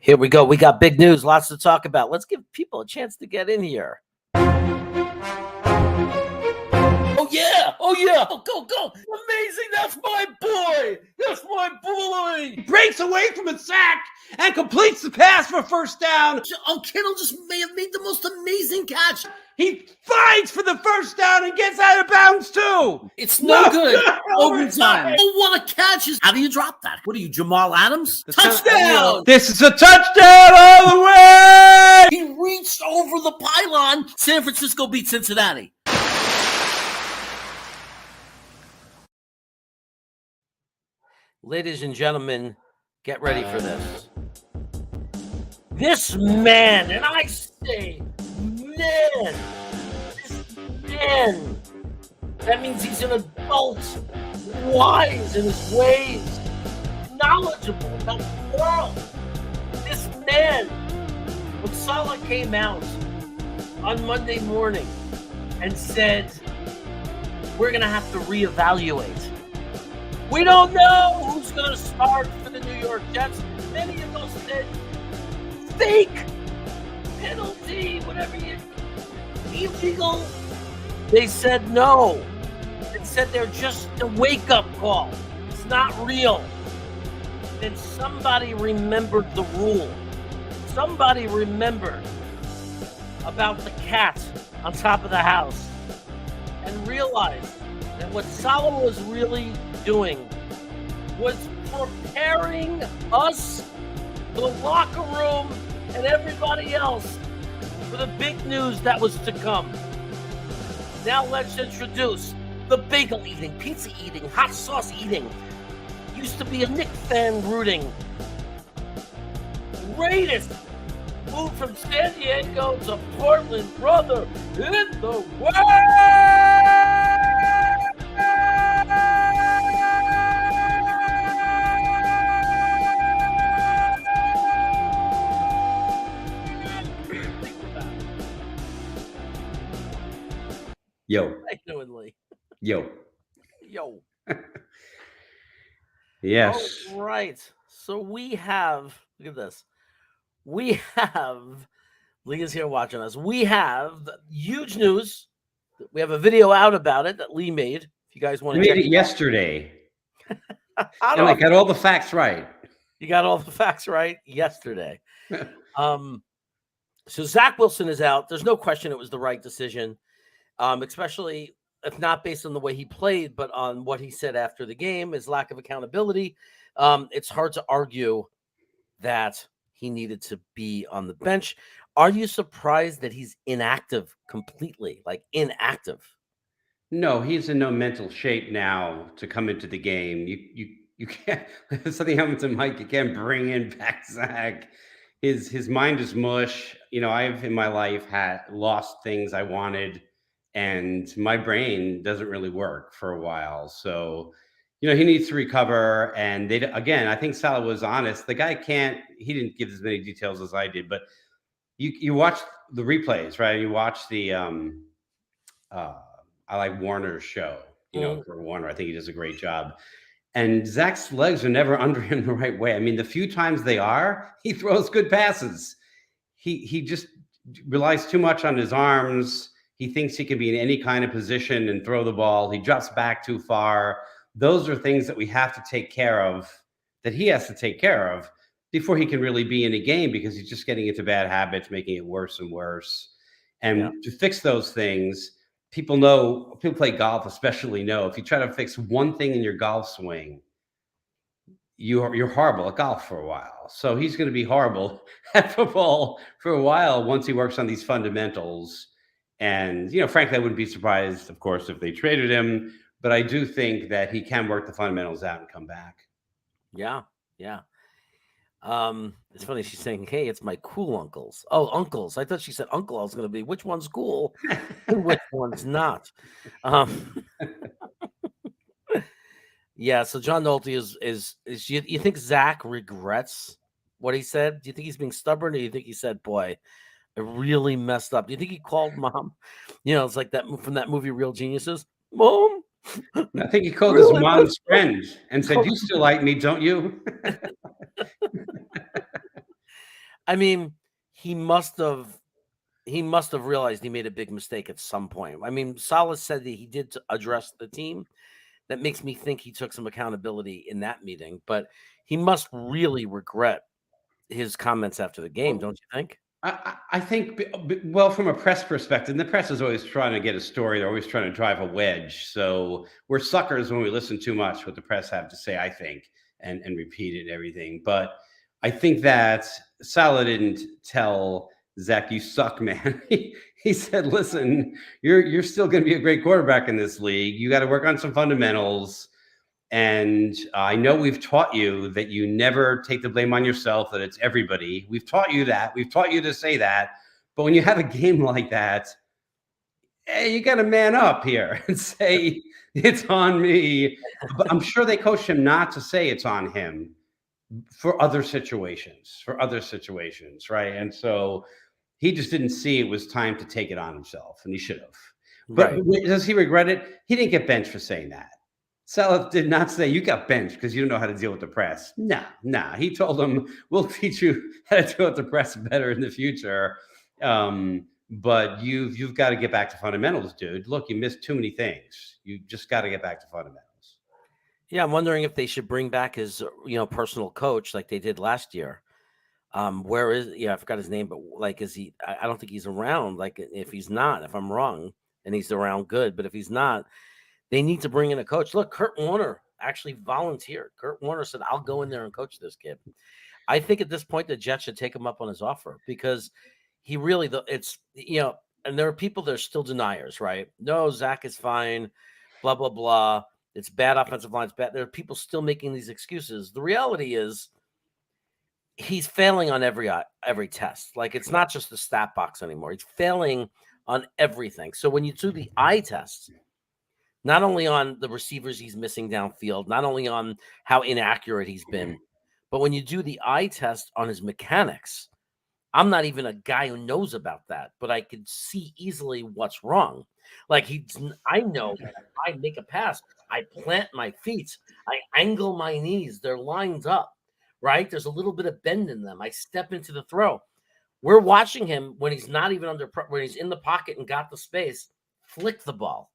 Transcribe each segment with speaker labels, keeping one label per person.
Speaker 1: Here we go. We got big news, lots to talk about. Let's give people a chance to get in here. Oh, yeah. Go. Amazing. That's my boy. He
Speaker 2: breaks away from a sack and completes the pass for first down.
Speaker 1: Oh, Kittle just may have made the most amazing catch.
Speaker 2: He fights for the first down and gets out of bounds, too.
Speaker 1: It's no good. Overtime. Oh, what a catch. How do you drop that? What are you, Jamal Adams? Touchdown.
Speaker 2: This is a touchdown all the way.
Speaker 1: He reached over the pylon. San Francisco beat Cincinnati. Ladies and gentlemen, get ready for this. This man, and I say, man, this man, that means he's an adult, wise in his ways, knowledgeable about the world. This man, when Salah came out on Monday morning and said, we're going to have to reevaluate. We don't know who's going to start for the New York Jets. Many of us said, fake penalty, whatever you illegal. They said no. They said they're just a wake-up call. It's not real. And somebody remembered the rule. Somebody remembered about the cat on top of the house and realized that what Salah was really doing was preparing us, the locker room, and everybody else for the big news that was to come. Now let's introduce the bagel eating, pizza eating, hot sauce eating. Used to be a Knicks fan rooting. Greatest move from San Diego to Portland, brother, in the world!
Speaker 2: Yo.
Speaker 1: Genuinely.
Speaker 2: Yo.
Speaker 1: Yes. All right. So we have, look at this. We have, Lee is here watching us. We have huge news. We have a video out about it that Lee made. If you guys want to
Speaker 2: check it yesterday. And I got all the facts right.
Speaker 1: You got all the facts right yesterday. So Zach Wilson is out. There's no question it was the right decision. Especially if not based on the way he played, but on what he said after the game, his lack of accountability. It's hard to argue that he needed to be on the bench. Are you surprised that he's inactive completely, like inactive?
Speaker 2: No, he's in no mental shape now to come into the game. You can't, if something happens to Mike, you can't bring in back Zach. His mind is mush. You know, I've in my life had lost things I wanted, and my brain doesn't really work for a while. So, you know, he needs to recover. And they, again, I think Salah was honest. The guy he didn't give as many details as I did, but you watch the replays, right? You watch the, I like Warner's show, you know, for Warner. I think he does a great job. And Zach's legs are never under him the right way. I mean, the few times they are, he throws good passes. He just relies too much on his arms. He thinks he can be in any kind of position and throw the ball. He drops back too far. Those are things that we have to take care of, that he has to take care of before he can really be in a game, because he's just getting into bad habits, making it worse and worse. And to fix those things, people play golf especially know, if you try to fix one thing in your golf swing, you're horrible at golf for a while. So he's going to be horrible at football for a while once he works on these fundamentals. And, you know, frankly, I wouldn't be surprised, of course, if they traded him. But I do think that he can work the fundamentals out and come back.
Speaker 1: Yeah. It's funny. She's saying, hey, it's my cool uncles. Oh, uncles. I thought she said uncle. I was going to be, which one's cool and which one's not? Yeah. So John Nolte is you think Zach regrets what he said? Do you think he's being stubborn, or do you think he said, boy, I really messed up? Do you think he called mom? You know, it's like that from that movie, Real Geniuses. Mom.
Speaker 2: I think he called his mom's friend and said, you still like me, don't you?
Speaker 1: I mean, he must have realized he made a big mistake at some point. I mean, Salas said that he did address the team. That makes me think he took some accountability in that meeting, but he must really regret his comments after the game, don't you think?
Speaker 2: I think, well, from a press perspective, and the press is always trying to get a story. They're always trying to drive a wedge. So we're suckers when we listen too much what the press have to say, I think, and repeat it and everything. But I think that Salah didn't tell Zach, "You suck, man." He said, "Listen, you're still going to be a great quarterback in this league. You got to work on some fundamentals. And I know we've taught you that you never take the blame on yourself, that it's everybody. We've taught you that. We've taught you to say that. But when you have a game like that, hey, you got to man up here and say, it's on me. But I'm sure they coached him not to say it's on him for other situations, right? And so he just didn't see it was time to take it on himself, and he should have. But
Speaker 1: Right.
Speaker 2: does he regret it? He didn't get benched for saying that. Salah did not say you got benched because you don't know how to deal with the press. Nah. He told them we'll teach you how to deal with the press better in the future. But you've got to get back to fundamentals, dude. Look, you missed too many things. You just got to get back to fundamentals.
Speaker 1: Yeah, I'm wondering if they should bring back his, personal coach like they did last year. Where is I forgot his name, but like, is he? I don't think he's around. Like, if he's not, if I'm wrong, and he's around, good. But if he's not, they need to bring in a coach. Look, Kurt Warner actually volunteered. Kurt Warner said, "I'll go in there and coach this kid." I think at this point the Jets should take him up on his offer because he really, it's and there are people that are still deniers, right? No, Zach is fine, blah blah blah. It's bad offensive line. It's bad. There are people still making these excuses. The reality is he's failing on every test. Like, it's not just the stat box anymore. He's failing on everything. So when you do the eye test, not only on the receivers he's missing downfield, not only on how inaccurate he's been, but when you do the eye test on his mechanics, I'm not even a guy who knows about that, but I could see easily what's wrong. Like, I know that if I make a pass, I plant my feet, I angle my knees, they're lined up, right? There's a little bit of bend in them. I step into the throw. We're watching him when he's not even when he's in the pocket and got the space, flick the ball.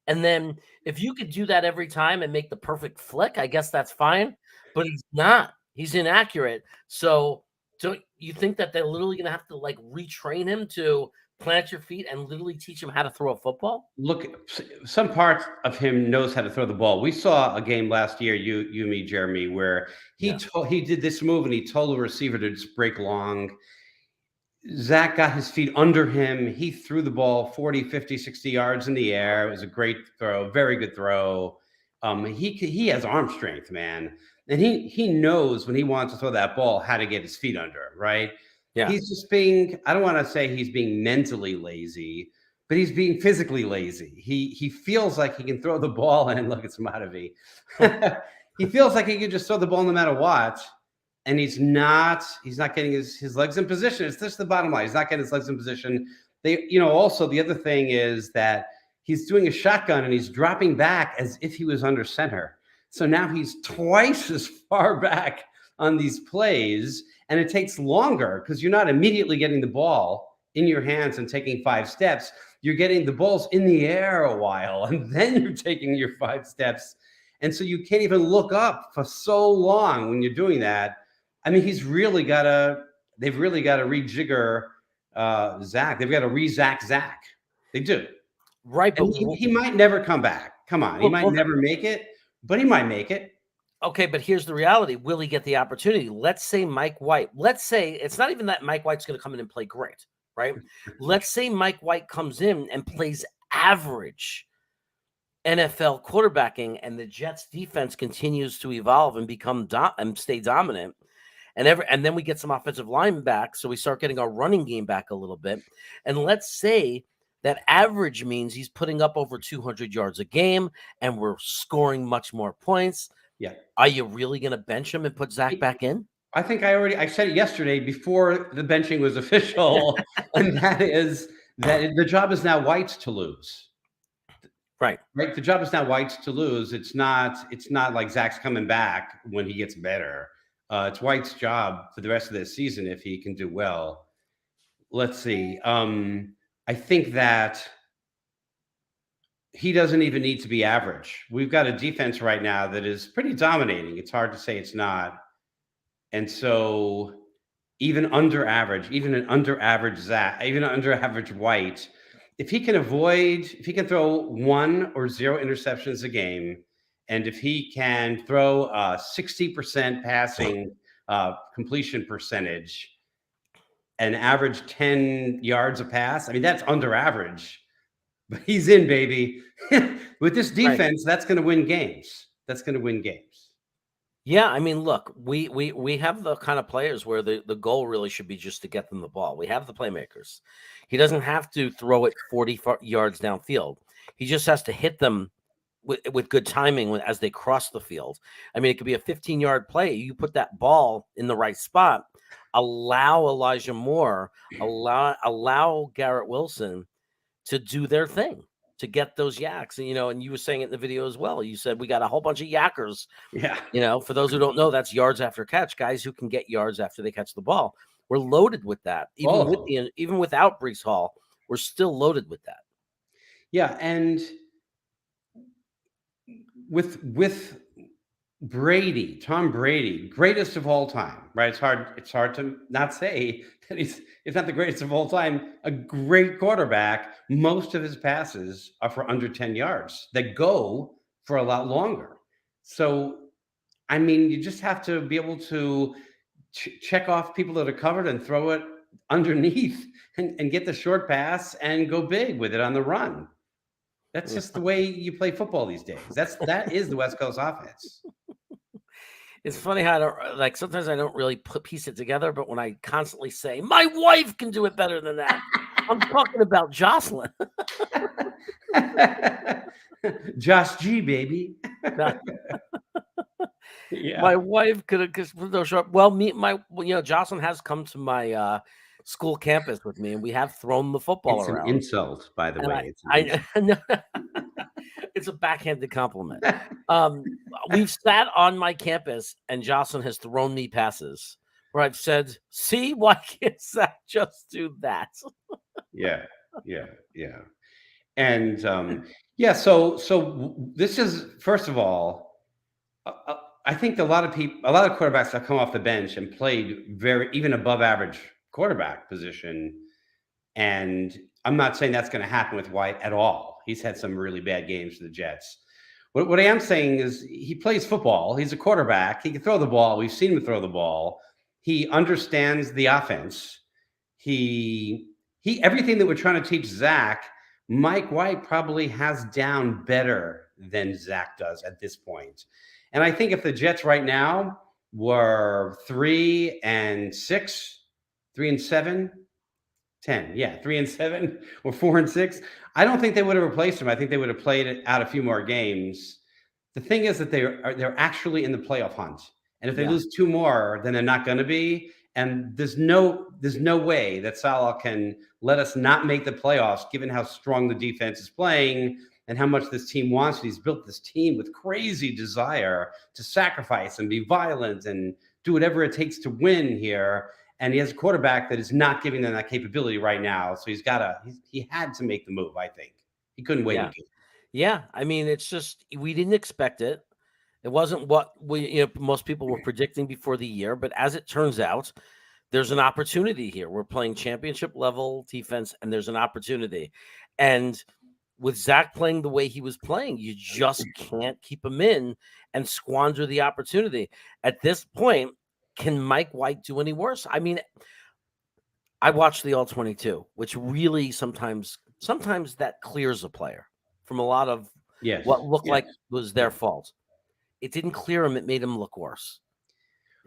Speaker 1: And then if you could do that every time and make the perfect flick, I guess that's fine. But he's not. He's inaccurate. So don't you think that they're literally going to have to like retrain him to plant your feet and literally teach him how to throw a football?
Speaker 2: Look, some parts of him knows how to throw the ball. We saw a game last year, you and me, Jeremy, where
Speaker 1: Yeah.
Speaker 2: he did this move and he told the receiver to just break long. Zach got his feet under him. He threw the ball 40, 50, 60 yards in the air. It was a great throw, very good throw. He has arm strength, man. And he knows when he wants to throw that ball how to get his feet under, right?
Speaker 1: Yeah.
Speaker 2: He's just being, I don't want to say he's being mentally lazy, but he's being physically lazy. He feels like he can throw the ball, and look, it's Matavi. He feels like he can just throw the ball no matter what. And he's not getting his legs in position. It's just the bottom line. He's not getting his legs in position. Also the other thing is that he's doing a shotgun and he's dropping back as if he was under center. So now he's twice as far back on these plays, and it takes longer because you're not immediately getting the ball in your hands and taking 5 steps. You're getting the balls in the air a while, and then you're taking your 5 steps. And so you can't even look up for so long when you're doing that. I mean, they've really got to rejigger Zach. They've got to re-Zach. They do.
Speaker 1: Right.
Speaker 2: And
Speaker 1: But
Speaker 2: he might never come back. Come on. He might never make it, but he might make it.
Speaker 1: okay, but here's the reality. Will he get the opportunity? Let's say Mike White. Let's say it's not even that Mike White's going to come in and play great, right? Let's say Mike White comes in and plays average NFL quarterbacking, and the Jets defense continues to evolve and become and stay dominant. And then we get some offensive line back, so we start getting our running game back a little bit. And let's say that average means he's putting up over 200 yards a game, and we're scoring much more points.
Speaker 2: Yeah.
Speaker 1: Are you really going to bench him and put Zach back in?
Speaker 2: I think I said it yesterday before the benching was official, and that is that the job is now White's to lose.
Speaker 1: Right.
Speaker 2: The job is now White's to lose. It's not like Zach's coming back when he gets better. It's White's job for the rest of this season if he can do well. Let's see. I think that he doesn't even need to be average. We've got a defense right now that is pretty dominating. It's hard to say it's not. And so even under average, even an under average Zach, even an under average White, if he can throw 1 or 0 interceptions a game, and if he can throw a 60% passing completion percentage and average 10 yards a pass, I mean, that's under average, but he's in, baby. With this defense, that's going to win games. That's going to win games.
Speaker 1: Yeah, I mean, look, we have the kind of players where the goal really should be just to get them the ball. We have the playmakers. He doesn't have to throw it 40 yards downfield. He just has to hit them with good timing as they cross the field. I mean, it could be a 15-yard play. You put that ball in the right spot, allow Elijah Moore, allow Garrett Wilson to do their thing, to get those yaks. And, and you were saying it in the video as well. You said we got a whole bunch of yackers.
Speaker 2: Yeah.
Speaker 1: For those who don't know, that's yards after catch, guys who can get yards after they catch the ball. We're loaded with that. Even without Brees Hall, we're still loaded with that.
Speaker 2: Yeah, and with Brady, Tom Brady, greatest of all time, right? It's hard to not say that he's not the greatest of all time. A great quarterback. Most of his passes are for under 10 yards that go for a lot longer. So, I mean, you just have to be able to check off people that are covered and throw it underneath and get the short pass and go big with it on the run. That's just the way you play football these days. That is the West Coast offense.
Speaker 1: It's funny how sometimes I don't really piece it together, but when I constantly say my wife can do it better than that, I'm talking about Jocelyn.
Speaker 2: Josh G, baby.
Speaker 1: Yeah. My wife could have. Well, Jocelyn has come to my school campus with me, and we have thrown the football around.
Speaker 2: It's an insult, by the way.
Speaker 1: It's a backhanded compliment. We've sat on my campus, and Jocelyn has thrown me passes where I've said, "See, why can't Zach just do that?"
Speaker 2: Yeah. And so this is, first of all, I think a lot of quarterbacks have come off the bench and played even above average quarterback position. And I'm not saying that's going to happen with White at all. He's had some really bad games for the Jets. What I am saying is he plays football. He's a quarterback. He can throw the ball. We've seen him throw the ball. He understands the offense. Everything that we're trying to teach Zach, Mike White probably has down better than Zach does at this point. And I think if the Jets right now were 3-6, 3-7, 10, 3-7 or 4-6, I don't think they would have replaced him. I think they would have played it out a few more games. The thing is that they're actually in the playoff hunt, and if they lose 2 more, then they're not going to be. And there's no way that Salah can let us not make the playoffs, given how strong the defense is playing and how much this team wants. He's built this team with crazy desire to sacrifice and be violent and do whatever it takes to win here. And he has a quarterback that is not giving them that capability right now. So he had to make the move, I think. He couldn't wait.
Speaker 1: Yeah. I mean, it's just, we didn't expect it. It wasn't what most people were predicting before the year. But as it turns out, there's an opportunity here. We're playing championship level defense, and there's an opportunity. And with Zach playing the way he was playing, you just can't keep him in and squander the opportunity. At this point, can Mike White do any worse? I mean, I watched the All-22, which really sometimes that clears a player from a lot of what looked like was their fault. It didn't clear him. It made him look worse.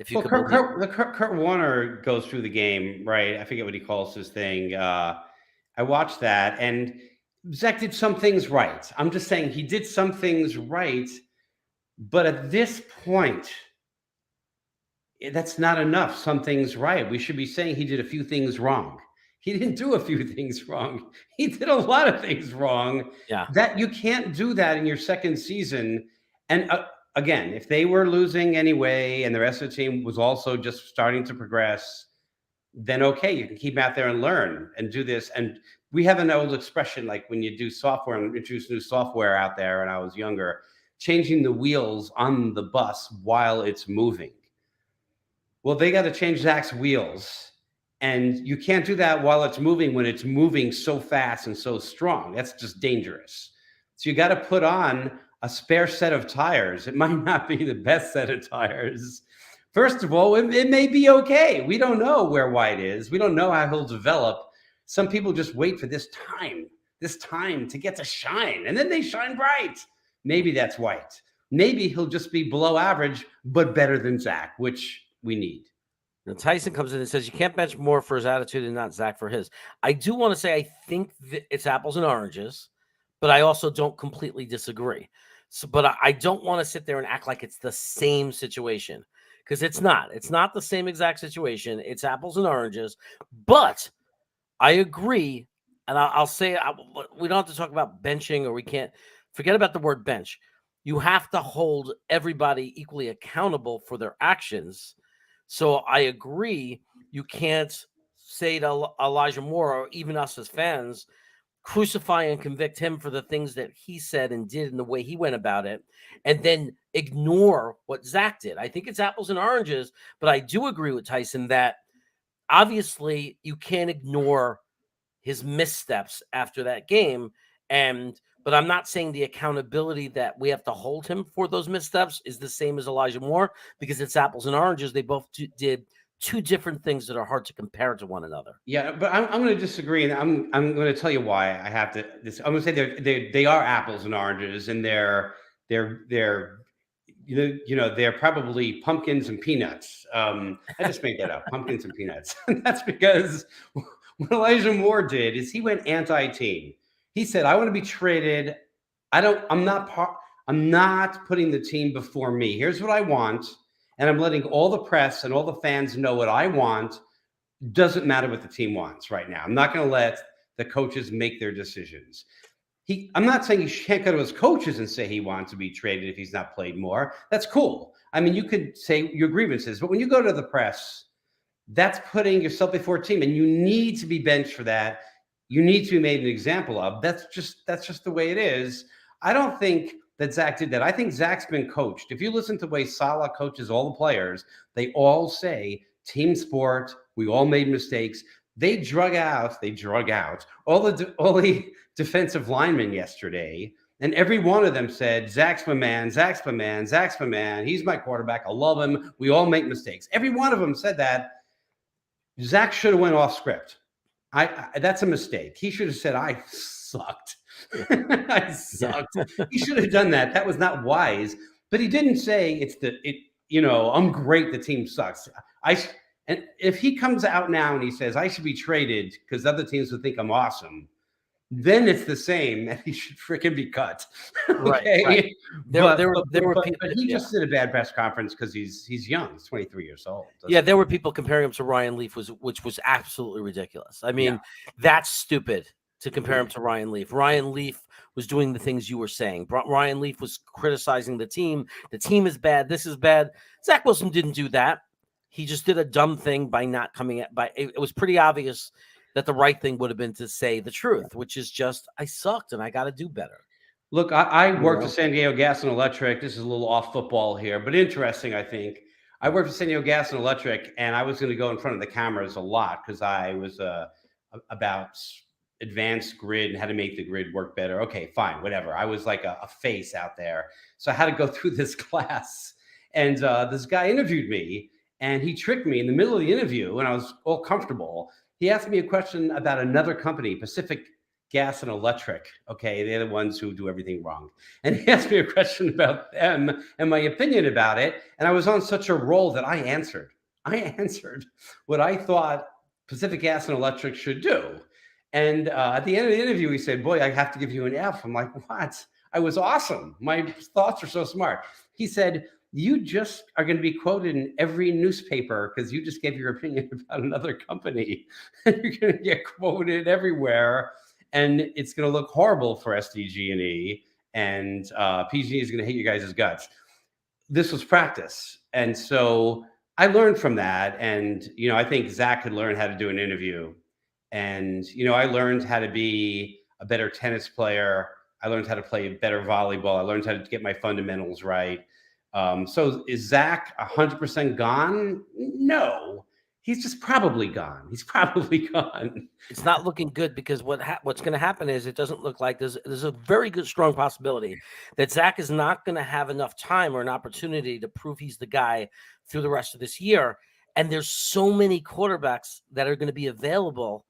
Speaker 2: Kurt Warner goes through the game, right? I forget what he calls his thing. I watched that, and Zach did some things right. I'm just saying he did some things right, but at this point, that's not enough. Some things right. We should be saying he did a few things wrong. He didn't do a few things wrong. He did a lot of things wrong.
Speaker 1: Yeah.
Speaker 2: That you can't do that in your second season. And again, if they were losing anyway and the rest of the team was also just starting to progress, then okay, you can keep out there and learn and do this. And we have an old expression, like when you do software and introduce new software out there, and I was younger, changing the wheels on the bus while it's moving. Well, they got to change Zach's wheels. And you can't do that while it's moving when it's moving so fast and so strong. That's just dangerous. So you got to put on a spare set of tires. It might not be the best set of tires. First of all, it may be okay. We don't know where White is. We don't know how he'll develop. Some people just wait for this time to get to shine, and then they shine bright. Maybe that's White. Maybe he'll just be below average, but better than Zach, which we need.
Speaker 1: Now, Tyson comes in and says, you can't bench Moore for his attitude and not Zach for his. I do want to say, I think that it's apples and oranges, but I also don't completely disagree. So, but I don't want to sit there and act like it's the same situation, because it's not. It's not the same exact situation. It's apples and oranges, but I agree. And I'll say, we don't have to talk about benching, or we can't forget about the word bench. You have to hold everybody equally accountable for their actions. So I agree. You can't say to Elijah Moore, or even us as fans, crucify and convict him for the things that he said and did and the way he went about it, and then ignore what Zach did. I think it's apples and oranges, but I do agree with Tyson that obviously you can't ignore his missteps after that game. But I'm not saying the accountability that we have to hold him for those missteps is the same as Elijah Moore, because it's apples and oranges. They both did two different things that are hard to compare to one another.
Speaker 2: Yeah, but I'm going to disagree, and I'm going to tell you why I have to. I'm going to say they are apples and oranges, and they're they're probably pumpkins and peanuts. I just made that up, pumpkins and peanuts. That's because what Elijah Moore did is he went anti-team. He said, "I want to be traded. I'm not putting the team before me. Here's what I want, and I'm letting all the press and all the fans know what I want. Doesn't matter what the team wants right now. I'm not going to let the coaches make their decisions." I'm not saying he can't go to his coaches and say he wants to be traded if he's not played more. That's cool. I mean, you could say your grievances, but when you go to the press, that's putting yourself before a team, and you need to be benched for that. You need to be made an example of. That's just the way it is. I don't think that Zach did that. I think Zach's been coached. If you listen to the way Salah coaches all the players, they all say team sport. We all made mistakes. They drug out all the defensive linemen yesterday, and every one of them said, "Zach's my man. Zach's my man. Zach's my man. He's my quarterback. I love him. We all make mistakes." Every one of them said that. Zach should have went off script. That's a mistake. He should have said, "I sucked. I sucked." He should have done that. That was not wise. But he didn't say I'm great. The team sucks. And if he comes out now and he says, "I should be traded because other teams would think I'm awesome," then it's the same, and he should freaking be cut. Okay.
Speaker 1: Right.
Speaker 2: But he just did a bad press conference because he's young. He's 23 years old.
Speaker 1: Yeah, there were people comparing him to Ryan Leaf, which was absolutely ridiculous. I mean, that's stupid to compare him to Ryan Leaf. Ryan Leaf was doing the things you were saying. Ryan Leaf was criticizing the team. The team is bad. This is bad. Zach Wilson didn't do that. He just did a dumb thing by not coming at. It was pretty obvious that the right thing would have been to say the truth, which is just, I sucked and I got to do better.
Speaker 2: Look, I worked for San Diego Gas and Electric. This is a little off football here, but interesting, I think. I worked for San Diego Gas and Electric, and I was going to go in front of the cameras a lot because I was about advanced grid and how to make the grid work better. Okay, fine, whatever. I was like a face out there. So I had to go through this class, and this guy interviewed me, and he tricked me in the middle of the interview when I was all comfortable. He asked me a question about another company, Pacific Gas and Electric. Okay, they're the ones who do everything wrong. And he asked me a question about them and my opinion about it. And I was on such a roll that I answered what I thought Pacific Gas and Electric should do. And at the end of the interview, he said, "Boy, I have to give you an F." I'm like, "What? I was awesome. My thoughts are so smart." He said, "You just are going to be quoted in every newspaper because you just gave your opinion about another company. You're going to get quoted everywhere, and it's going to look horrible for SDG&E, and PG is going to hate you guys' guts." this was practice. And so I learned from that. And, I think Zach could learn how to do an interview. And, I learned how to be a better tennis player. I learned how to play better volleyball. I learned how to get my fundamentals right. So is Zach 100% gone? No, he's just probably gone. He's probably gone.
Speaker 1: It's not looking good because what's going to happen is it doesn't look like there's a very good strong possibility that Zach is not going to have enough time or an opportunity to prove he's the guy through the rest of this year. And there's so many quarterbacks that are going to be available,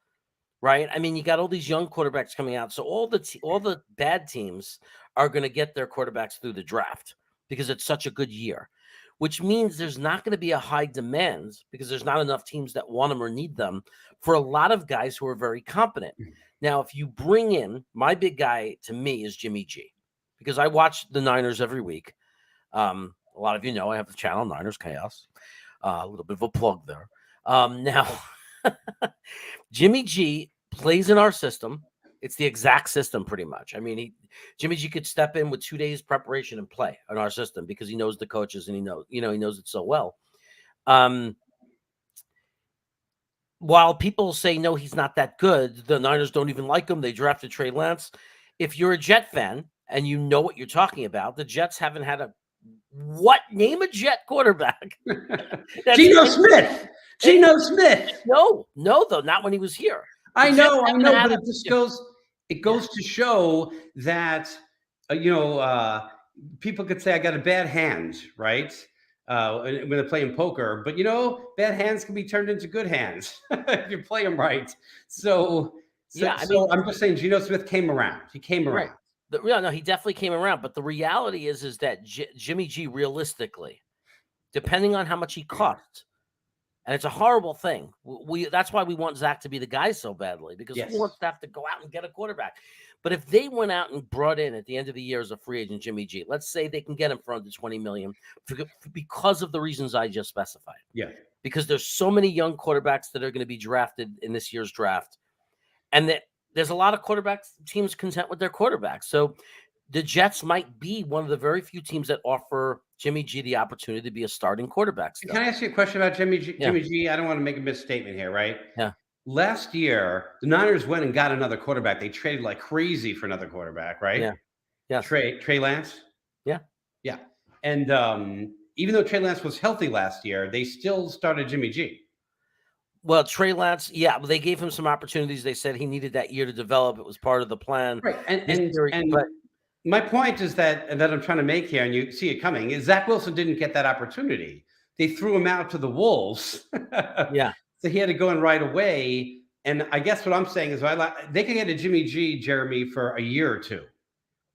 Speaker 1: right? I mean, you got all these young quarterbacks coming out, so all the bad teams are going to get their quarterbacks through the draft because it's such a good year. Which means there's not going to be a high demand because there's not enough teams that want them or need them for a lot of guys who are very competent. Now, if you bring in, my big guy to me is Jimmy G, because I watch the Niners every week. A lot of you know I have the channel Niners Chaos. A little bit of a plug there. Now, Jimmy G plays in our system. It's the exact system pretty much. I mean, Jimmy G could step in with 2 days preparation and play in our system because he knows the coaches and he knows it so well. While people say, no, he's not that good, the Niners don't even like him. They drafted Trey Lance. If you're a Jet fan and you know what you're talking about, the Jets haven't had name a Jet quarterback.
Speaker 2: Geno Smith. Geno Smith.
Speaker 1: No, though, not when he was here.
Speaker 2: I know, but it just goes to show that, people could say I got a bad hand, right? When they're playing poker, but bad hands can be turned into good hands if you play them right. So I'm just saying Geno Smith came around. He came around.
Speaker 1: Right. No, he definitely came around. But the reality is that Jimmy G, realistically, depending on how much he costs, and it's a horrible thing. That's why we want Zach to be the guy so badly, because who wants to have to go out and get a quarterback? But if they went out and brought in at the end of the year as a free agent Jimmy G, let's say they can get him for under $20 million because of the reasons I just specified.
Speaker 2: Yeah.
Speaker 1: Because there's so many young quarterbacks that are going to be drafted in this year's draft, and that there's a lot of teams content with their quarterbacks. So the Jets might be one of the very few teams that offer Jimmy G the opportunity to be a starting quarterback.
Speaker 2: Can I ask you a question about Jimmy G? Yeah. Jimmy G, I don't want to make a misstatement here, right?
Speaker 1: Yeah.
Speaker 2: Last year, the Niners went and got another quarterback. They traded like crazy for another quarterback, right?
Speaker 1: Yeah. Yeah.
Speaker 2: Trey Lance?
Speaker 1: Yeah.
Speaker 2: Yeah. And even though Trey Lance was healthy last year, they still started Jimmy G.
Speaker 1: Well, Trey Lance, they gave him some opportunities. They said he needed that year to develop. It was part of the plan.
Speaker 2: Right. But my point is that I'm trying to make here, and you see it coming, is Zach Wilson didn't get that opportunity. They threw him out to the wolves.
Speaker 1: Yeah.
Speaker 2: So he had to go in right away. And I guess what I'm saying is they can get a Jimmy G, Jeremy, for a year or two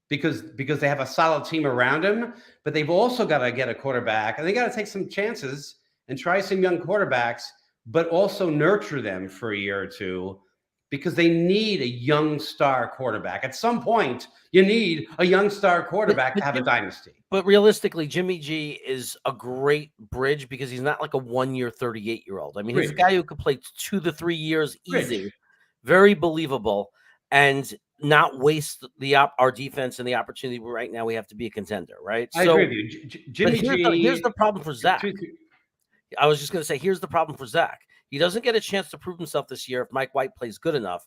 Speaker 2: because they have a solid team around him, but they've also got to get a quarterback, and they got to take some chances and try some young quarterbacks, but also nurture them for a year or two, because they need a young star quarterback. At some point, you need a young star quarterback to have a dynasty.
Speaker 1: But realistically, Jimmy G is a great bridge because he's not like a 1-year, 38-year-old. I mean, he's a guy who could play 2 to 3 years easy, very believable, and not waste our defense and the opportunity right now we have to be a contender, right?
Speaker 2: I agree with you. Jimmy G.
Speaker 1: Here's the problem for Zach. I was just going to say, here's the problem for Zach. He doesn't get a chance to prove himself this year if Mike White plays good enough.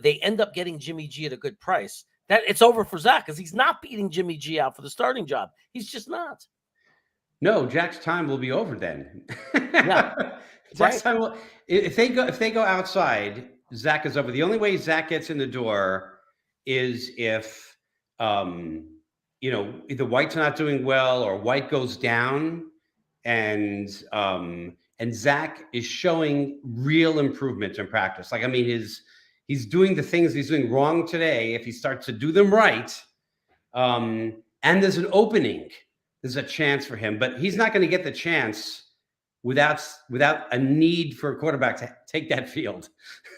Speaker 1: They end up getting Jimmy G at a good price. That it's over for Zach because he's not beating Jimmy G out for the starting job. He's just not.
Speaker 2: No, Jack's time will be over then.
Speaker 1: Yeah.
Speaker 2: Jack's time will, if they go outside, Zach is over. The only way Zach gets in the door is if either White's not doing well or White goes down, and Zach is showing real improvement in practice. Like, I mean, he's doing the things he's doing wrong today. If he starts to do them right, and there's an opening, there's a chance for him, but he's not going to get the chance without a need for a quarterback to take that field.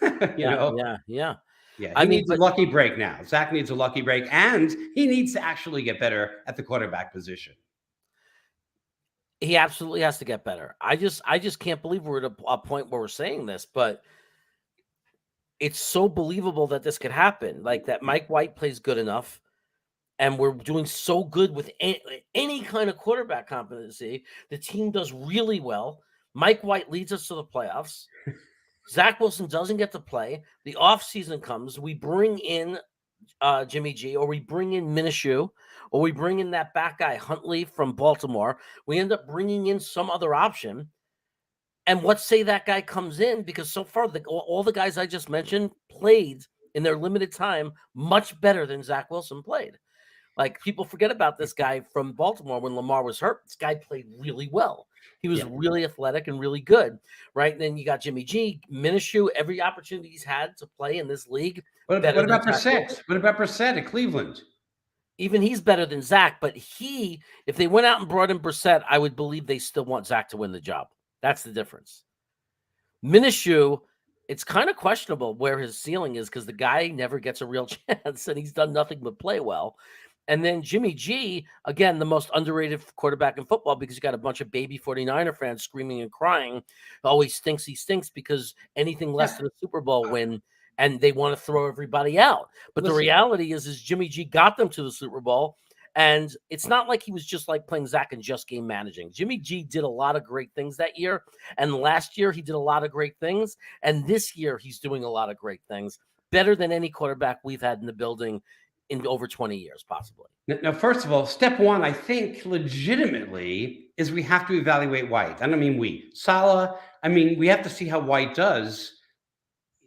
Speaker 1: Yeah.
Speaker 2: He needs a lucky break now. Zach needs a lucky break, and he needs to actually get better at the quarterback position.
Speaker 1: He absolutely has to get better. I just can't believe we're at a point where we're saying this, but it's so believable that this could happen. Like that Mike White plays good enough. and we're doing so good with any kind of quarterback competency. The team does really well. Mike White leads us to the playoffs. Zach Wilson doesn't get to play. The offseason comes. We bring in Jimmy G, or we bring in Minshew, or we bring in that back guy Huntley from Baltimore. We end up bringing in some other option. And let's say that guy comes in, because so far all the guys I just mentioned played in their limited time much better than Zach Wilson played. Like, people forget about this guy from Baltimore when Lamar was hurt. This guy played really well. He was
Speaker 2: Yeah.
Speaker 1: really athletic and really good, right? And then you got Jimmy G, Minshew, every opportunity he's had to play in this league,
Speaker 2: What
Speaker 1: better than
Speaker 2: about
Speaker 1: Zach Wilson.
Speaker 2: Brissett? What about Brissett at Cleveland?
Speaker 1: Even he's better than Zach, but if they went out and brought in Brissett, I would believe they still want Zach to win the job. That's the difference. Minshew, it's kind of questionable where his ceiling is, because the guy never gets a real chance, and he's done nothing but play well. And then Jimmy G, again, the most underrated quarterback in football, because you got a bunch of baby 49er fans screaming and crying. Oh, he stinks because anything less
Speaker 2: Yeah.
Speaker 1: than a Super Bowl win, and they want to throw everybody out. But the
Speaker 2: Listen,
Speaker 1: reality is Jimmy G got them to the Super Bowl. And it's not like he was just like playing Zach and just game managing. Jimmy G did a lot of great things that year. And last year, he did a lot of great things. And this year, he's doing a lot of great things, better than any quarterback we've had in the building in over 20 years, possibly.
Speaker 2: now, first of all, step one, I think, legitimately, is we have to evaluate White. I don't mean we. Salah, I mean, we have to see how White does.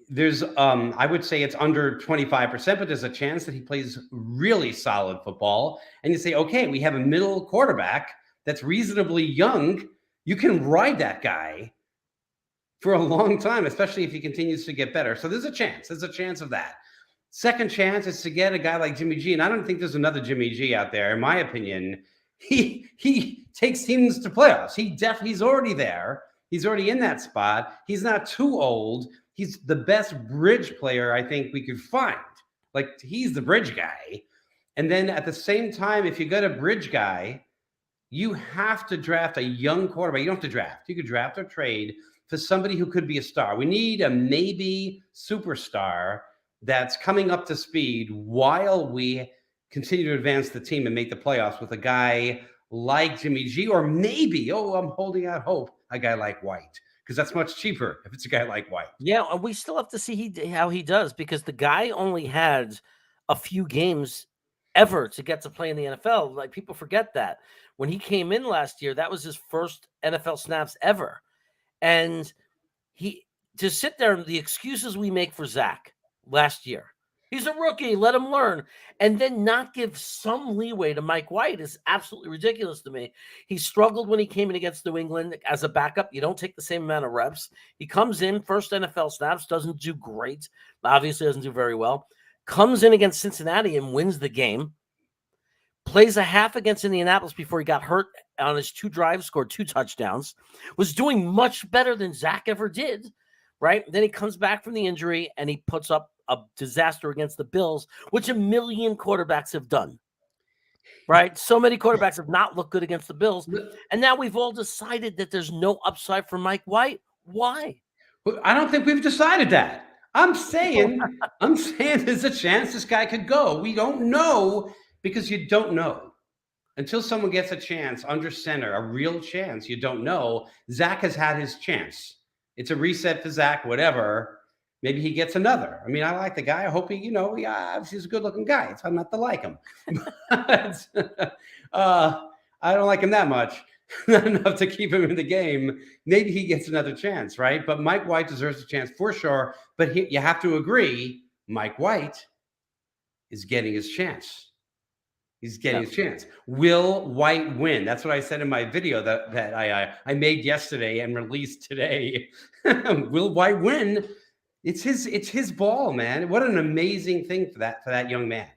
Speaker 2: There's, I would say it's under 25%, but there's a chance that he plays really solid football. And you say, okay, we have a middle quarterback that's reasonably young. You can ride that guy for a long time, especially if he continues to get better. So there's a chance. There's a chance of that. Second chance is to get a guy like Jimmy G, and I don't think there's another Jimmy G out there. In my opinion, he takes teams to playoffs. He's already there. He's already in that spot. He's not too old. He's the best bridge player I think we could find. Like, he's the bridge guy. And then at the same time, if you got a bridge guy, you have to draft a young quarterback. You don't have to draft. You could draft or trade for somebody who could be a star. We need a maybe superstar that's coming up to speed while we continue to advance the team and make the playoffs with a guy like Jimmy G, or maybe, I'm holding out hope, a guy like White, because that's much cheaper if it's a guy like White.
Speaker 1: Yeah, and we still have to see how he does, because the guy only had a few games ever to get to play in the NFL. Like, people forget that. When he came in last year, that was his first NFL snaps ever. And to sit there, the excuses we make for Zach last year, he's a rookie, let him learn, and then not give some leeway to Mike White is absolutely ridiculous to me. He struggled when he came in against New England as a backup. You don't take the same amount of reps. He comes in, first NFL snaps, doesn't do great, obviously doesn't do very well, comes in against Cincinnati and wins the game, plays a half against Indianapolis before he got hurt on his 2 drives, scored 2 touchdowns, was doing much better than Zach ever did, right? Then he comes back from the injury and he puts up a disaster against the Bills, which a million quarterbacks have done, right? So many quarterbacks have not looked good against the Bills. And now we've all decided that there's no upside for Mike White. Why?
Speaker 2: I don't think we've decided that. I'm saying there's a chance this guy could go. We don't know, because you don't know. Until someone gets a chance under center, a real chance, you don't know. Zach has had his chance. It's a reset for Zach, whatever. Maybe he gets another. I mean, I like the guy. I hope he's a good-looking guy. It's hard not to like him. But, I don't like him that much. Not enough to keep him in the game. Maybe he gets another chance, right? But Mike White deserves a chance for sure. But you have to agree, Mike White is getting his chance. He's getting his chance. Will White win? That's what I said in my video that I made yesterday and released today. Will White win? It's his ball, man. What an amazing thing for that young man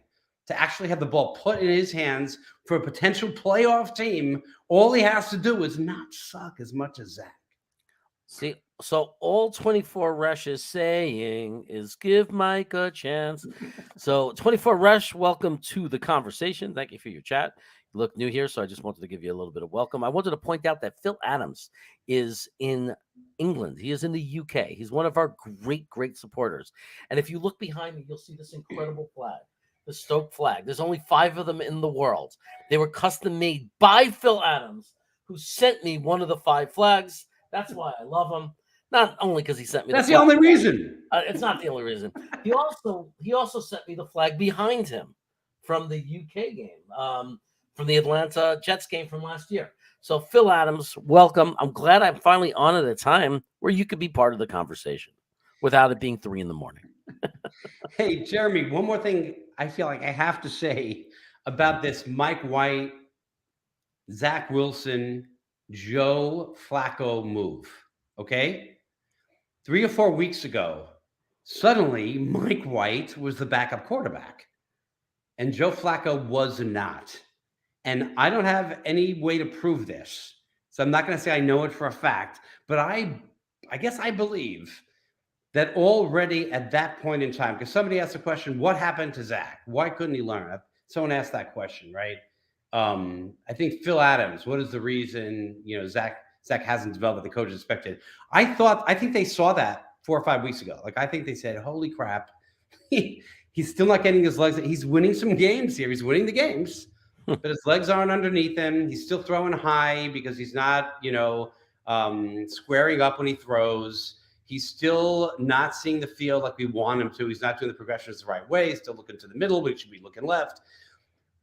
Speaker 2: to actually have the ball put in his hands for a potential playoff team. All he has to do is not suck as much as Zach.
Speaker 1: See, so all 24 Rush is saying is give Mike a chance. So 24 Rush, welcome to the conversation. Thank you for your chat. You look new here, so I just wanted to give you a little bit of welcome. I wanted to point out that Phil Adams is in England. He is in the UK. He's one of our great supporters. And if you look behind me, you'll see this incredible flag. the Stoke flag. There's only 5 of them in the world. They were custom made by Phil Adams, who sent me one of the 5 flags. That's why I love him. Not only because he sent me
Speaker 2: That's
Speaker 1: the
Speaker 2: the
Speaker 1: flag.
Speaker 2: only reason.
Speaker 1: It's not the only reason. He also sent me the flag behind him from the UK game, from the Atlanta Jets game from last year. So Phil Adams, welcome. I'm glad I'm finally on at a time where you could be part of the conversation without it being 3 a.m.
Speaker 2: Hey, Jeremy, one more thing I feel like I have to say about this Mike White, Zach Wilson, Joe Flacco move. Okay. 3 or 4 weeks ago, suddenly Mike White was the backup quarterback and Joe Flacco was not. And I don't have any way to prove this. So I'm not going to say I know it for a fact, but I guess I believe that already at that point in time, because somebody asked the question, what happened to Zach? Why couldn't he learn? Someone asked that question, right? I think Phil Adams, what is the reason, Zach hasn't developed what the coach expected? I think they saw that 4 or 5 weeks ago. Like, I think they said, holy crap, he's still not getting his legs. He's winning some games here. He's winning the games, but his legs aren't underneath him. He's still throwing high because he's not, squaring up when he throws. He's still not seeing the field like we want him to. He's not doing the progressions the right way. He's still looking to the middle, but he should be looking left.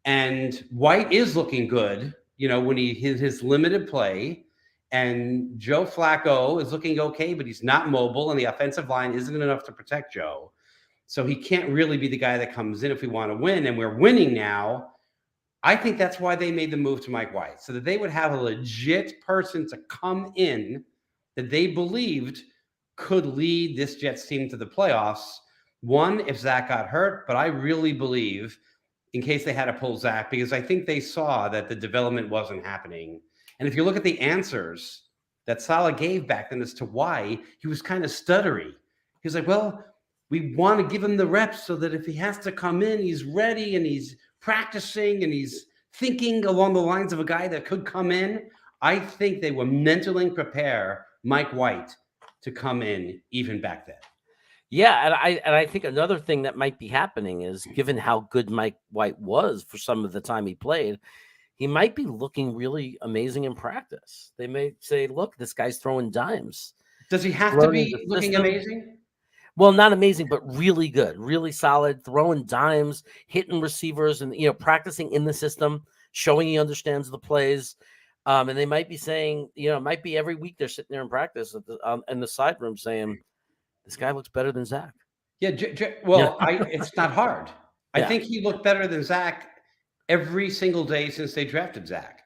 Speaker 2: And White is looking good, when he his limited play. And Joe Flacco is looking okay, but he's not mobile, and the offensive line isn't enough to protect Joe. So he can't really be the guy that comes in if we want to win, and we're winning now. I think that's why they made the move to Mike White, so that they would have a legit person to come in that they believed could lead this Jets team to the playoffs. One, if Zach got hurt, but I really believe in case they had to pull Zach, because I think they saw that the development wasn't happening. And if you look at the answers that Saleh gave back then as to why, he was kind of stuttery. He was like, well, we want to give him the reps so that if he has to come in, he's ready and he's practicing and he's thinking along the lines of a guy that could come in. I think they were mentally prepare Mike White to come in even back then.
Speaker 1: Yeah, and I think another thing that might be happening is, given how good Mike White was for some of the time he played, he might be looking really amazing in practice. They may say, look, this guy's throwing dimes.
Speaker 2: Does he have to be looking amazing?
Speaker 1: Well, not amazing, but really good, really solid, throwing dimes, hitting receivers, and practicing in the system, showing he understands the plays. And they might be saying, it might be every week they're sitting there in practice in the side room saying, this guy looks better than Zach.
Speaker 2: Yeah, it's not hard. I think he looked better than Zach every single day since they drafted Zach.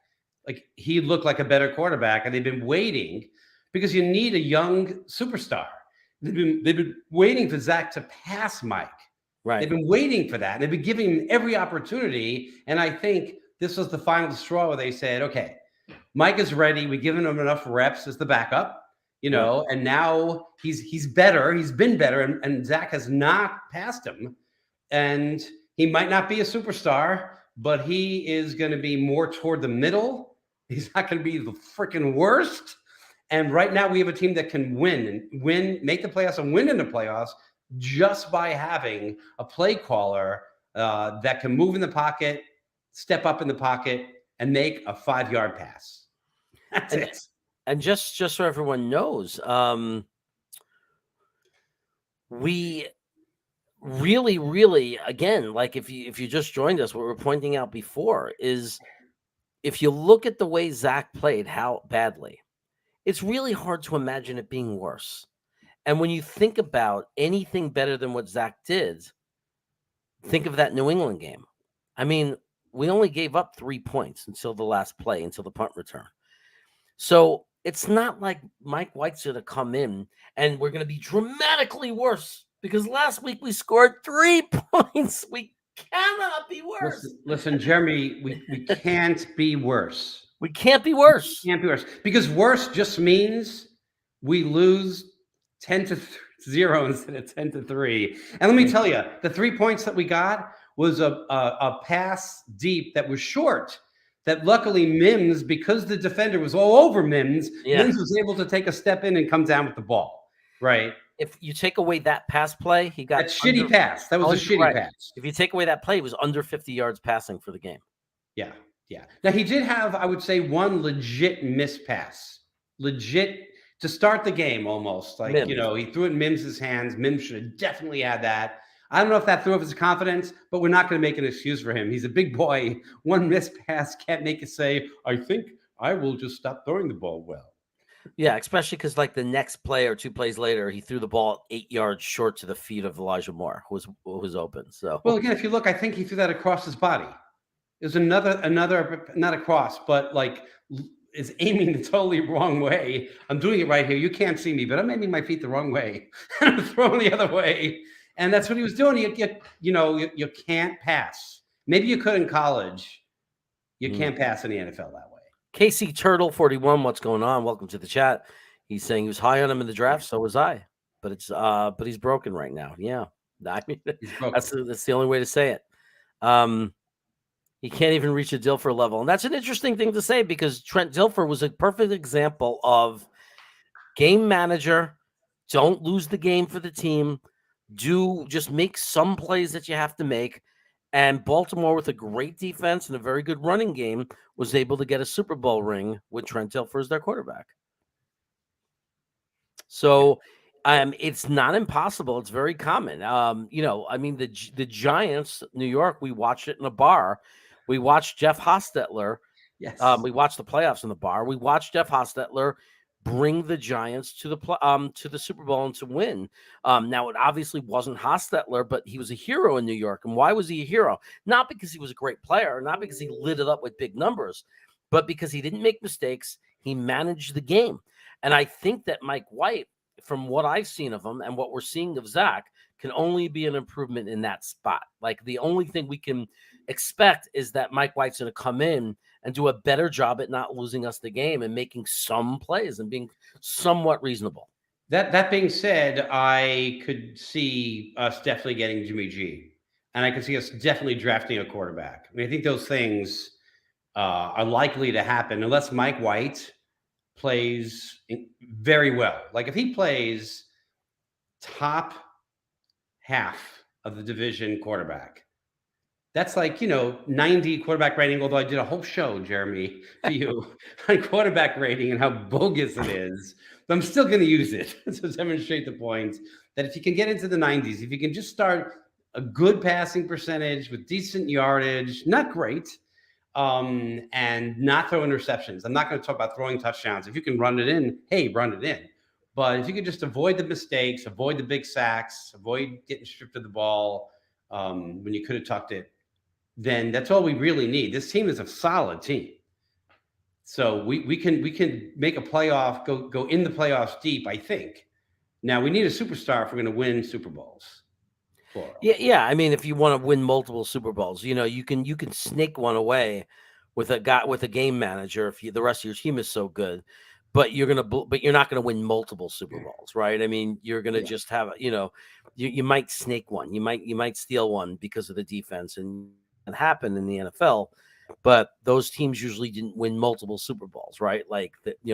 Speaker 2: Like, he looked like a better quarterback, and they've been waiting because you need a young superstar. They've been waiting for Zach to pass Mike.
Speaker 1: Right.
Speaker 2: They've been waiting for that, and they've been giving him every opportunity. And I think this was the final straw where they said, okay, Mike is ready. We've given him enough reps as the backup, and now he's better. He's been better, and Zach has not passed him. And he might not be a superstar, but he is going to be more toward the middle. He's not going to be the freaking worst. And right now we have a team that can win, make the playoffs and win in the playoffs just by having a play caller that can move in the pocket, step up in the pocket, and make a 5-yard pass. That's it.
Speaker 1: And just so everyone knows, we really, really, again, like if you just joined us, what we're pointing out before is, if you look at the way Zach played, how badly, it's really hard to imagine it being worse. And when you think about anything better than what Zach did, think of that New England game. I mean, we only gave up 3 points until the last play, until the punt return. So it's not like Mike White's going to come in and we're going to be dramatically worse, because last week we scored 3 points. We cannot be worse.
Speaker 2: Listen, Jeremy, we can't be worse.
Speaker 1: We can't be worse.
Speaker 2: We can't be worse, because worse just means we lose 10-0 instead of 10-3. And let me tell you, the 3 points that we got was a pass deep that was short, that luckily Mims, because the defender was all over Mims, Mims was able to take a step in and come down with the ball, right?
Speaker 1: if you take away that pass play, he got
Speaker 2: That shitty pass. That was a shitty
Speaker 1: right.
Speaker 2: pass.
Speaker 1: If you take away that play, he was under 50 yards passing for the game.
Speaker 2: Yeah, yeah. Now he did have, I would say, one legit miss pass. Legit to start the game almost. Like,
Speaker 1: Mims.
Speaker 2: he threw it in Mims's hands. Mims should have definitely had that. I don't know if that threw off his confidence, but we're not going to make an excuse for him. He's a big boy. One missed pass can't make it say, I think I will just stop throwing the ball well.
Speaker 1: Yeah, especially because like the next play or 2 plays later, he threw the ball 8 yards short to the feet of Elijah Moore, who was open. So
Speaker 2: Well, again, if you look, I think he threw that across his body. It was another, not across, but like is aiming the totally wrong way. I'm doing it right here. You can't see me, but I'm aiming my feet the wrong way. I'm throwing the other way. And that's what he was doing. You can't pass. Maybe you could in college. You can't pass in the NFL that way.
Speaker 1: Casey Turtle 41, what's going on? Welcome to the chat. He's saying he was high on him in the draft, so was I. But he's broken right now. Yeah. I mean, that's the only way to say it. He can't even reach a Dilfer level. And that's an interesting thing to say because Trent Dilfer was a perfect example of game manager. Don't lose the game for the team. Just make some plays that you have to make. And Baltimore, with a great defense and a very good running game, was able to get a Super Bowl ring with Trent Dilfer as their quarterback. So it's not impossible. It's very common. I mean, the Giants, New York, we watched it in a bar. We watched Jeff Hostetler.
Speaker 2: Yes.
Speaker 1: We watched the playoffs in the bar. We watched Jeff Hostetler bring the Giants to the Super Bowl and to win. Now, it obviously wasn't Hostetler, but he was a hero in New York. And why was he a hero? Not because he was a great player, not because he lit it up with big numbers, but because he didn't make mistakes. He managed the game. And I think that Mike White, from what I've seen of him and what we're seeing of Zach, can only be an improvement in that spot. Like the only thing we can expect is that Mike White's going to come in and do a better job at not losing us the game and making some plays and being somewhat reasonable.
Speaker 2: That being said, I could see us definitely getting Jimmy G, and I could see us definitely drafting a quarterback. I mean, I think those things are likely to happen unless Mike White plays very well. Like if he plays top half of the division quarterback, that's like, 90 quarterback rating, although I did a whole show, Jeremy, for you on quarterback rating and how bogus it is. But I'm still going to use it to demonstrate the point that if you can get into the 90s, if you can just start a good passing percentage with decent yardage, not great, and not throw interceptions. I'm not going to talk about throwing touchdowns. If you can run it in, hey, run it in. But if you could just avoid the mistakes, avoid the big sacks, avoid getting stripped of the ball when you could have tucked it, then that's all we really need. This team is a solid team. So we can make a playoff, go in the playoffs deep, I think. Now we need a superstar if we're going to win Super Bowls. Plural.
Speaker 1: Yeah. I mean, if you want to win multiple Super Bowls, you can snake one away with a game manager if the rest of your team is so good. But you're not gonna win multiple Super Bowls, right? I mean, you're gonna just have you might snake one, you might steal one because of the defense, and it happened in the NFL. But those teams usually didn't win multiple Super Bowls, right? Like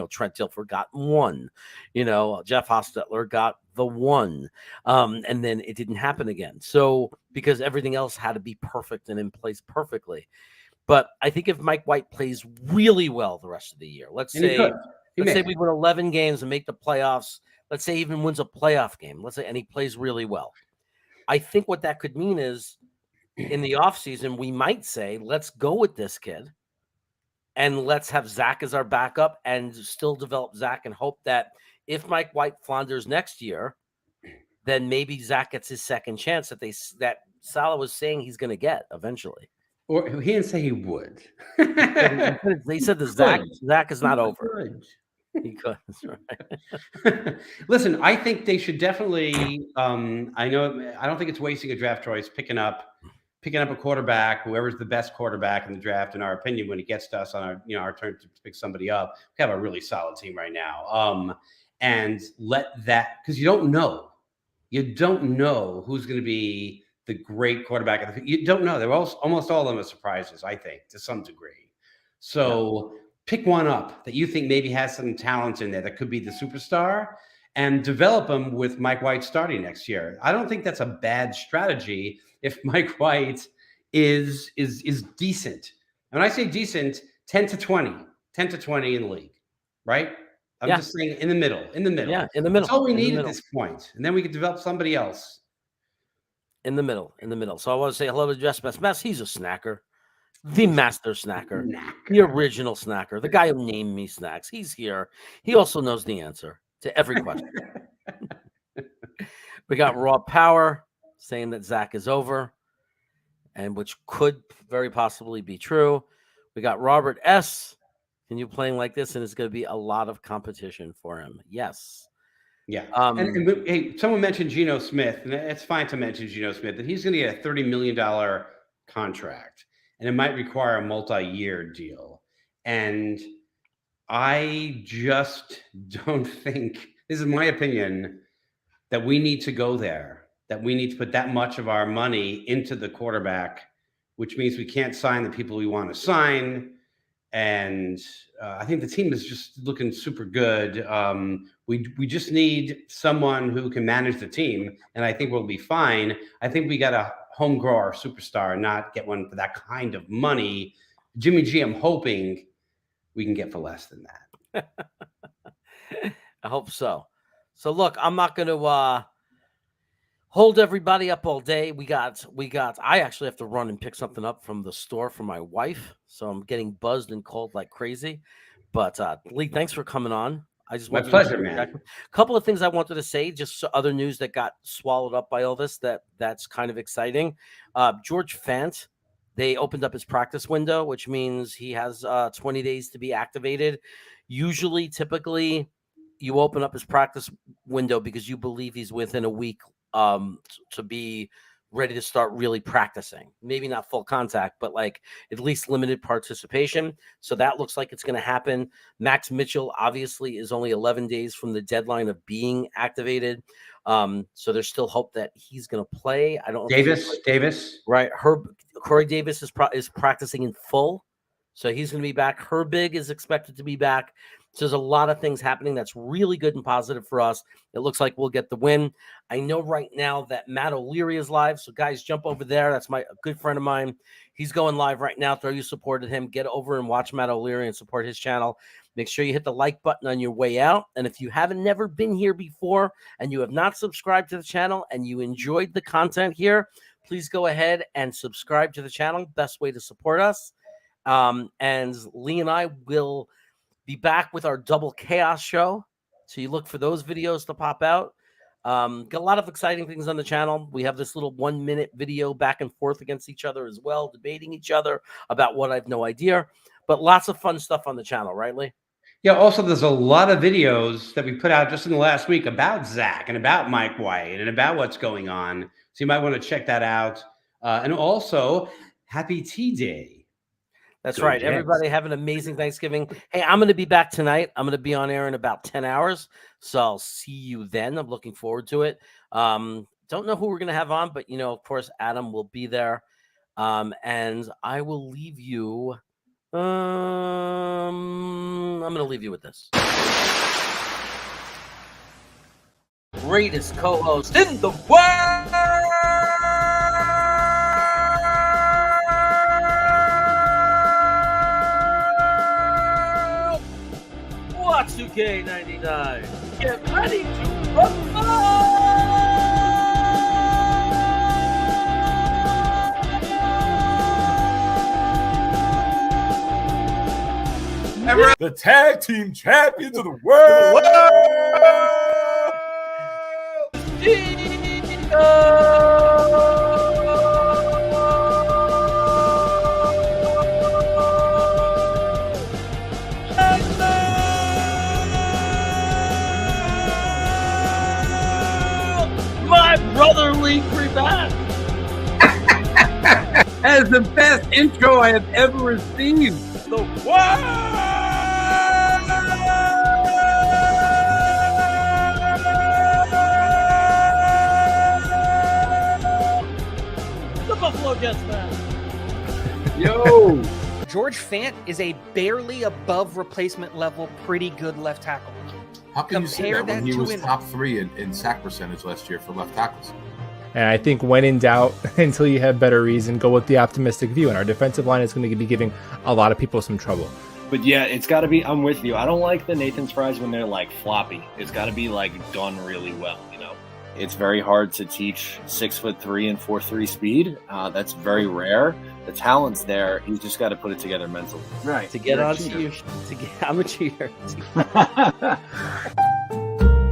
Speaker 1: Trent Dilfer got one, Jeff Hostetler got the one, and then it didn't happen again. So because everything else had to be perfect and in place perfectly. But I think if Mike White plays really well the rest of the year, let's say we win 11 games and make the playoffs. Let's say he even wins a playoff game. And he plays really well. I think what that could mean is in the offseason, we might say, let's go with this kid and let's have Zach as our backup and still develop Zach and hope that if Mike White flounders next year, then maybe Zach gets his second chance that Saleh was saying he's going to get eventually.
Speaker 2: Or he didn't say he would.
Speaker 1: He said the Zach is not over. He could.
Speaker 2: Right. Listen, I think they should definitely. I don't think it's wasting a draft choice picking up a quarterback, whoever's the best quarterback in the draft, in our opinion, when it gets to us on our turn to pick somebody up. We have a really solid team right now, and let that, because you don't know who's going to be the great quarterback. You don't know. They're almost all of them are surprises, I think, to some degree. So pick one up that you think maybe has some talent in there that could be the superstar, and develop him with Mike White starting next year. I don't think that's a bad strategy if Mike White is decent. And when I say decent, 10 to 20 in the league, right? I'm just saying in the middle.
Speaker 1: Yeah, in the middle.
Speaker 2: That's all we need at this point. And then we can develop somebody else.
Speaker 1: In the middle. So I want to say hello to Jess Mess. He's a snacker. The master snacker. The original snacker. The guy who named me Snacks. He's here. He also knows the answer to every question. We got Raw Power saying that Zach is over, and which could very possibly be true. We got Robert S. Can you playing like this? And it's going to be a lot of competition for him. Yes.
Speaker 2: Yeah. And hey, someone mentioned Geno Smith, and it's fine to mention Geno Smith, that he's going to get a $30 million contract, and it might require a multi-year deal. And I just don't think, this is my opinion, that we need to go there, that we need to put that much of our money into the quarterback, which means we can't sign the people we want to sign. And I think the team is just looking super good. We just need someone who can manage the team, and I think we'll be fine. I think we got to home grow our superstar and not get one for that kind of money. Jimmy G, I'm hoping we can get for less than that.
Speaker 1: I hope so. So look, I'm not going to hold everybody up all day. I actually have to run and pick something up from the store for my wife. So I'm getting buzzed and cold like crazy. But Lee, thanks for coming on. I just
Speaker 2: my pleasure, man.
Speaker 1: A couple of things I wanted to say, just other news that got swallowed up by all this that's kind of exciting. George Fant, they opened up his practice window, which means he has 20 days to be activated. Usually, typically, you open up his practice window because you believe he's within a week to be ready to start really practicing. Maybe not full contact, but like at least limited participation. So that looks like it's going to happen. Max Mitchell obviously is only 11 days from the deadline of being activated. So there's still hope that he's going to play. I don't know.
Speaker 2: Davis.
Speaker 1: Right. Corey Davis is practicing in full. So he's going to be back. Herbig is expected to be back. So there's a lot of things happening that's really good and positive for us. It looks like we'll get the win. I know right now that Matt O'Leary is live. So guys, jump over there. That's a good friend of mine. He's going live right now. Throw you supported him. Get over and watch Matt O'Leary and support his channel. Make sure you hit the like button on your way out. And if you haven't never been here before and you have not subscribed to the channel and you enjoyed the content here, please go ahead and subscribe to the channel. Best way to support us. And Lee and I will be back with our Double Chaos show. So you look for those videos to pop out. Got a lot of exciting things on the channel. We have this little 1-minute video back and forth against each other as well, debating each other about what I have no idea. But lots of fun stuff on the channel, right, Lee?
Speaker 2: Yeah, also there's a lot of videos that we put out just in the last week about Zach and about Mike White and about what's going on. So you might want to check that out. And also, happy Tea Day.
Speaker 1: That's right. Everybody have an amazing Thanksgiving. Hey, I'm going to be back tonight. I'm going to be on air in about 10 hours. So I'll see you then. I'm looking forward to it. Don't know who we're going to have on, but, of course, Adam will be there. And I will leave you. I'm going to leave you with this. Greatest co-host in the world. Y2K99. Get ready to rumble!
Speaker 3: The tag team champions of the world!
Speaker 1: My brotherly creepass
Speaker 4: has the best intro I have ever received.
Speaker 3: The world!
Speaker 1: The Buffalo Jets man.
Speaker 4: Yo.
Speaker 5: George Fant is a barely above replacement level, pretty good left tackle.
Speaker 3: How can you say
Speaker 5: Compare
Speaker 3: that when
Speaker 5: that
Speaker 3: he
Speaker 5: to
Speaker 3: was
Speaker 5: an-
Speaker 3: top 3 in sack percentage last year for left tackles?
Speaker 6: And I think when in doubt, until you have better reason, go with the optimistic view. And our defensive line is going to be giving a lot of people some trouble.
Speaker 7: But yeah, it's got to be. I'm with you. I don't like the Nathan's fries when they're like floppy. It's got to be like done really well. You know, it's very hard to teach 6'3" and 4.3 speed. That's very rare. The talent's there. He's just got to put it together mentally.
Speaker 8: Right.
Speaker 1: To get on to you, I'm a cheater.